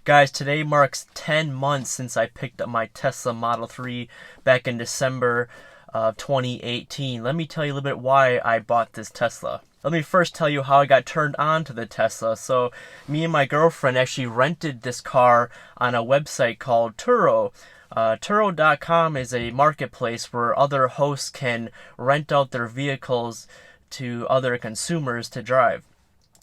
Guys, today marks 10 months since I picked up my Tesla Model 3 back in December of 2018. Let me tell you a little bit why I bought this Tesla. Let me first tell you how I got turned on to the Tesla. So, me and my girlfriend actually rented this car on a website called Turo. Turo.com is a marketplace where other hosts can rent out their vehicles to other consumers to drive.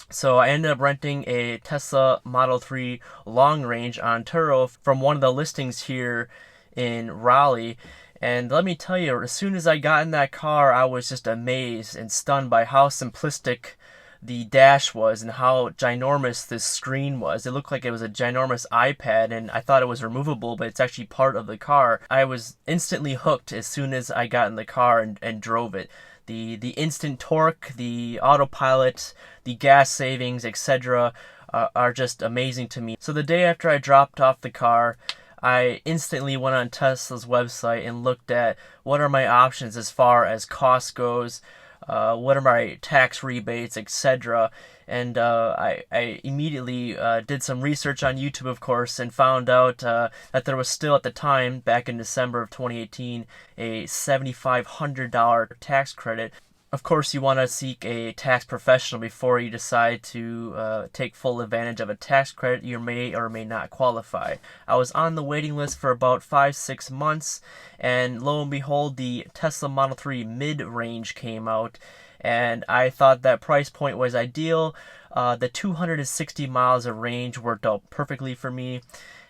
So I ended up renting a Tesla Model 3 long range on Turo from one of the listings here in Raleigh. And let me tell you, as soon as I got in that car, I was just amazed and stunned by how simplistic the dash was and how ginormous this screen was. It looked like it was a ginormous iPad, and I thought it was removable, but it's actually part of the car. I was instantly hooked as soon as I got in the car and drove it. The instant torque, the autopilot, the gas savings, etc. Are just amazing to me. So the day after I dropped off the car, I instantly went on Tesla's website and looked at what are my options as far as cost goes, what are my tax rebates, etc. And I immediately did some research on YouTube, of course, and found out that there was still at the time, back in December of 2018, a $7,500 tax credit. Of course, you want to seek a tax professional before you decide to take full advantage of a tax credit. You may or may not qualify. I was on the waiting list for about 5-6 months, and lo and behold, the Tesla Model 3 mid-range came out, and I thought that price point was ideal. The 260 miles of range worked out perfectly for me,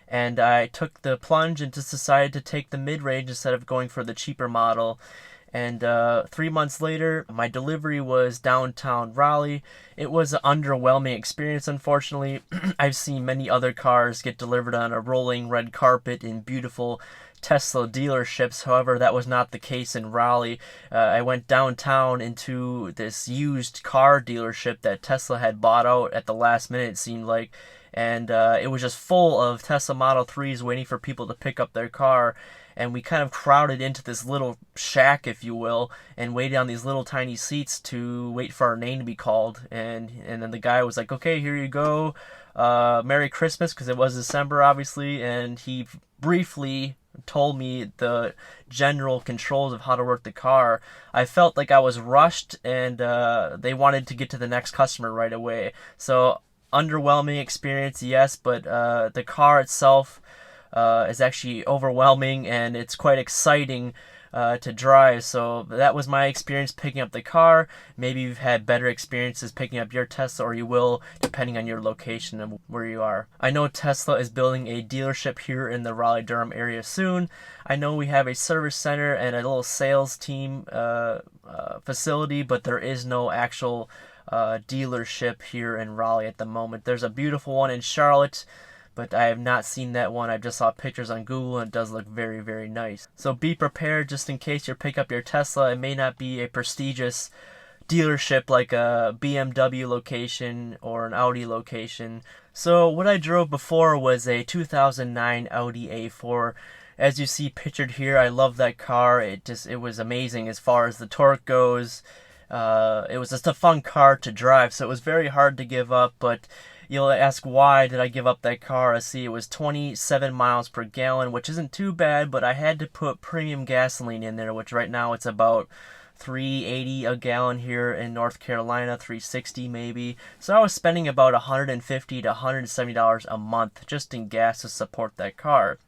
and I took the plunge and just decided to take the mid-range instead of going for the cheaper model. And 3 months later, my delivery was downtown Raleigh. It was an underwhelming experience, unfortunately. I've seen many other cars get delivered on a rolling red carpet in beautiful Tesla dealerships. However, that was not the case in Raleigh. I went downtown into this used car dealership that Tesla had bought out at the last minute, it seemed like. And it was just full of Tesla Model 3s waiting for people to pick up their car. And we kind of crowded into this little shack, if you will, and waited on these little tiny seats to wait for our name to be called. And then the guy was like, okay, here you go. Merry Christmas, because it was December, obviously. And he briefly told me the general controls of how to work the car. I felt like I was rushed, and they wanted to get to the next customer right away. So, underwhelming experience, yes, but the car itself is actually overwhelming, and it's quite exciting to drive. So that was my experience picking up the car. Maybe you've had better experiences picking up your Tesla, or you will, depending on your location and where you are. I know Tesla is building a dealership here in the Raleigh-Durham area soon. I know we have a service center and a little sales team facility, but there is no actual dealership here in Raleigh at the moment. There's a beautiful one in Charlotte, but I have not seen that one. I just saw pictures on Google, and it does look very, very nice. So be prepared just in case you pick up your Tesla. It may not be a prestigious dealership like a BMW location or an Audi location. So what I drove before was a 2009 Audi A4. As you see pictured here, I love that car. It was amazing as far as the torque goes. It was just a fun car to drive, so it was very hard to give up, but you'll ask, why did I give up that car? I see it was 27 miles per gallon, which isn't too bad, but I had to put premium gasoline in there, which right now it's about $3.80 a gallon here in North Carolina, $3.60 maybe. So I was spending about $150 to $170 a month just in gas to support that car.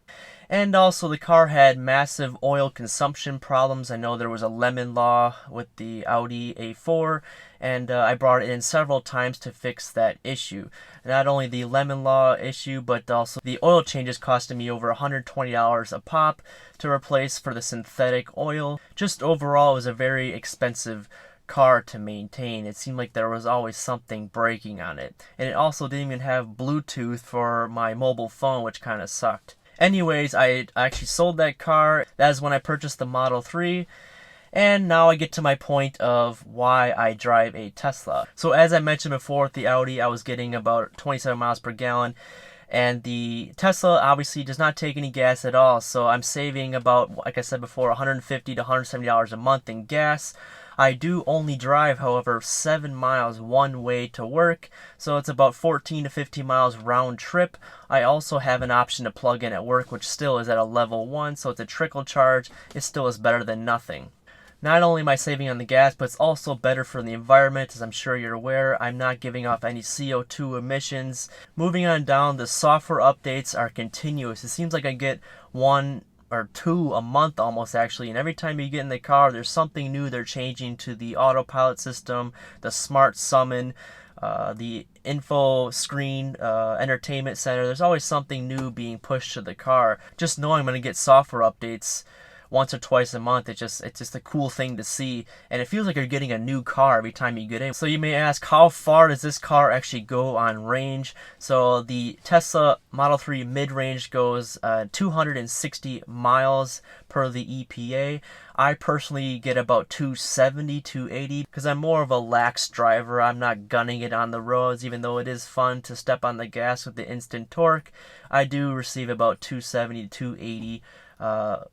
And also, the car had massive oil consumption problems. I know there was a lemon law with the Audi A4, and I brought it in several times to fix that issue. Not only the lemon law issue, but also the oil changes costed me over $120 a pop to replace for the synthetic oil. Just overall, it was a very expensive car to maintain. It seemed like there was always something breaking on it. And it also didn't even have Bluetooth for my mobile phone, which kind of sucked. Anyways, I actually sold that car. That is when I purchased the Model 3. And now I get to my point of why I drive a Tesla. So as I mentioned before with the Audi, I was getting about 27 miles per gallon. And the Tesla obviously does not take any gas at all. So I'm saving about, like I said before, $150 to $170 a month in gas. I do only drive, however, 7 miles one way to work, so it's about 14 to 15 miles round trip. I also have an option to plug in at work, which still is at a level 1, so it's a trickle charge. It still is better than nothing. Not only am I saving on the gas, but it's also better for the environment. As I'm sure you're aware, I'm not giving off any CO2 emissions. Moving on down, the software updates are continuous. It seems like I get one or two a month almost, actually, and every time you get in the car, there's something new they're changing to the autopilot system, the smart summon, the info screen, entertainment center. There's always something new being pushed to the car. Just knowing I'm going to get software updates once or twice a month, it's just a cool thing to see, and it feels like you're getting a new car every time you get in. So you may ask, how far does this car actually go on range? So the Tesla Model 3 mid-range goes 260 miles per the EPA. I personally get about 270, 280 because I'm more of a lax driver. I'm not gunning it on the roads, even though it is fun to step on the gas with the instant torque. I do receive about 270 to 280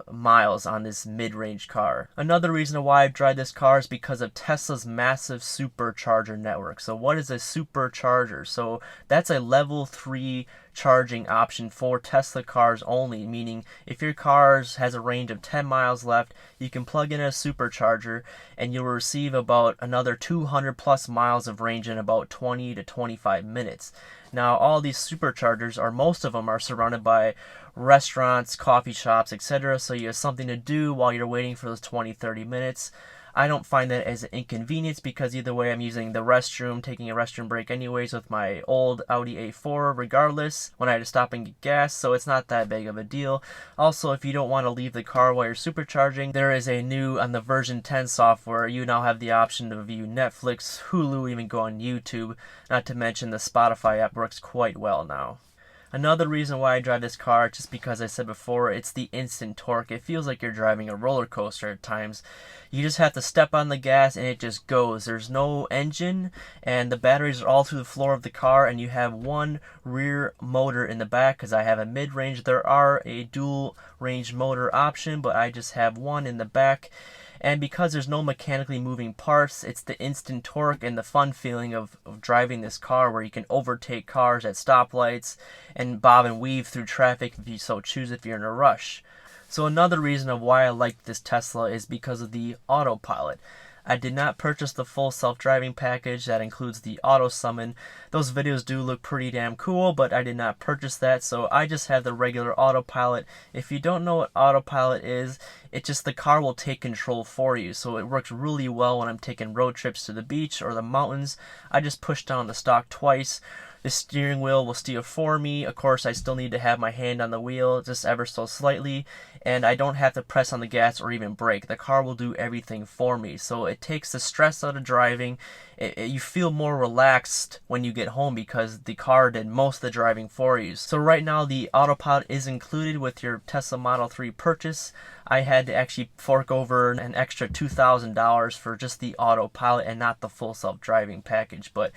miles on this mid-range car. Another reason why I drive this car is because of Tesla's massive supercharger network. So what is a supercharger? So that's a level 3 charging option for Tesla cars only, meaning if your car has a range of 10 miles left, you can plug in a supercharger and you'll receive about another 200 plus miles of range in about 20 to 25 minutes. Now, all these superchargers, or most of them, are surrounded by restaurants, coffee shops, etc. So you have something to do while you're waiting for those 20-30 minutes. I don't find that as an inconvenience because either way I'm using the restroom, taking a restroom break anyways with my old Audi A4 regardless when I had to stop and get gas, so it's not that big of a deal. Also, if you don't want to leave the car while you're supercharging, there is a new, on the version 10 software, you now have the option to view Netflix, Hulu, even go on YouTube, not to mention the Spotify app works quite well now. Another reason why I drive this car, just because I said before, it's the instant torque. It feels like you're driving a roller coaster at times. You just have to step on the gas and it just goes. There's no engine and the batteries are all through the floor of the car, and you have one rear motor in the back because I have a mid-range. There are a dual range motor option, but I just have one in the back. And because there's no mechanically moving parts, it's the instant torque and the fun feeling of driving this car where you can overtake cars at stoplights and bob and weave through traffic if you so choose if you're in a rush. So another reason of why I like this Tesla is because of the autopilot. I did not purchase the full self-driving package that includes the auto summon. Those videos do look pretty damn cool, but I did not purchase that, so I just have the regular autopilot. If you don't know what autopilot is, it's just the car will take control for you, so it works really well when I'm taking road trips to the beach or the mountains. I just push down the stalk twice. The steering wheel will steer for me. Of course, I still need to have my hand on the wheel just ever so slightly, and I don't have to press on the gas or even brake. The car will do everything for me, so it takes the stress out of driving. You feel more relaxed when you get home because the car did most of the driving for you. So right now, the autopilot is included with your Tesla Model 3 purchase. I had to actually fork over an extra $2,000 for just the autopilot and not the full self-driving package. But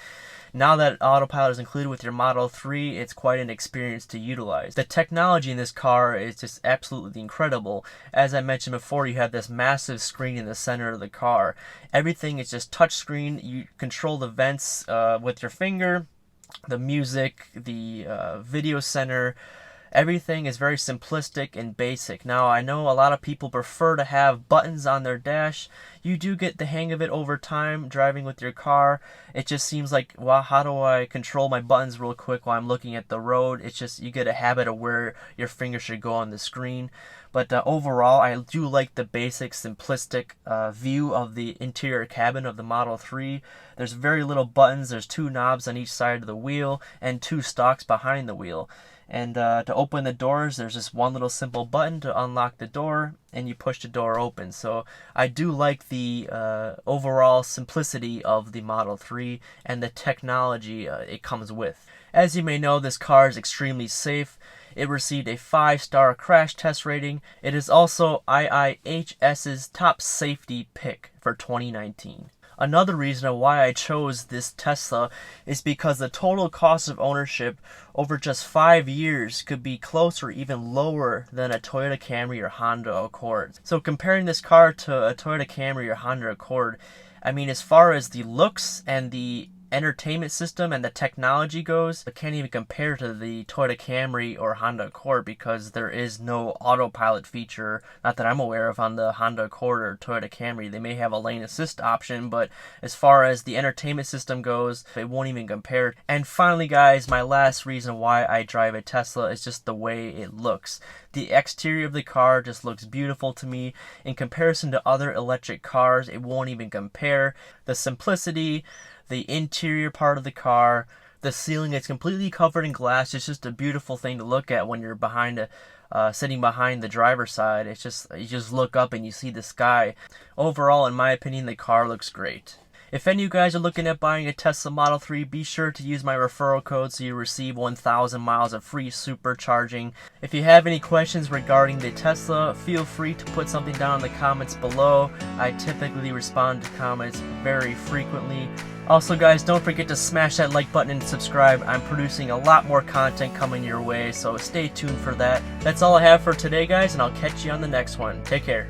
now that autopilot is included with your Model 3, it's quite an experience to utilize. The technology in this car is just absolutely incredible. As I mentioned before, you have this massive screen in the center of the car. Everything is just touchscreen. You control the vents with your finger, the music, the video center. Everything is very simplistic and basic. Now, I know a lot of people prefer to have buttons on their dash. You do get the hang of it over time driving with your car. It just seems like, well, how do I control my buttons real quick while I'm looking at the road? It's just, you get a habit of where your finger should go on the screen. But overall, I do like the basic, simplistic view of the interior cabin of the Model 3. There's very little buttons. There's two knobs on each side of the wheel and two stalks behind the wheel. And to open the doors, there's just one little simple button to unlock the door, and you push the door open. So I do like the overall simplicity of the Model 3 and the technology it comes with. As you may know, this car is extremely safe. It received a 5-star crash test rating. It is also IIHS's top safety pick for 2019. Another reason why I chose this Tesla is because the total cost of ownership over just 5 years could be closer, even lower than a Toyota Camry or Honda Accord. So comparing this car to a Toyota Camry or Honda Accord, I mean, as far as the looks and the entertainment system and the technology goes, it can't even compare to the Toyota Camry or Honda Accord because there is no autopilot feature, not that I'm aware of, on the Honda Accord or Toyota Camry. They may have a lane assist option, but as far as the entertainment system goes, it won't even compare. And finally, guys, my last reason why I drive a Tesla is just the way it looks. The exterior of the car just looks beautiful to me. In comparison to other electric cars, it won't even compare. The simplicity, the interior part of the car, the ceiling is completely covered in glass. It's just a beautiful thing to look at when you're sitting behind the driver's side. It's just, you just look up and you see the sky. Overall, in my opinion, the car looks great. If any of you guys are looking at buying a Tesla Model 3, be sure to use my referral code so you receive 1,000 miles of free supercharging. If you have any questions regarding the Tesla, feel free to put something down in the comments below. I typically respond to comments very frequently. Also, guys, don't forget to smash that like button and subscribe. I'm producing a lot more content coming your way, so stay tuned for that. That's all I have for today, guys, and I'll catch you on the next one. Take care.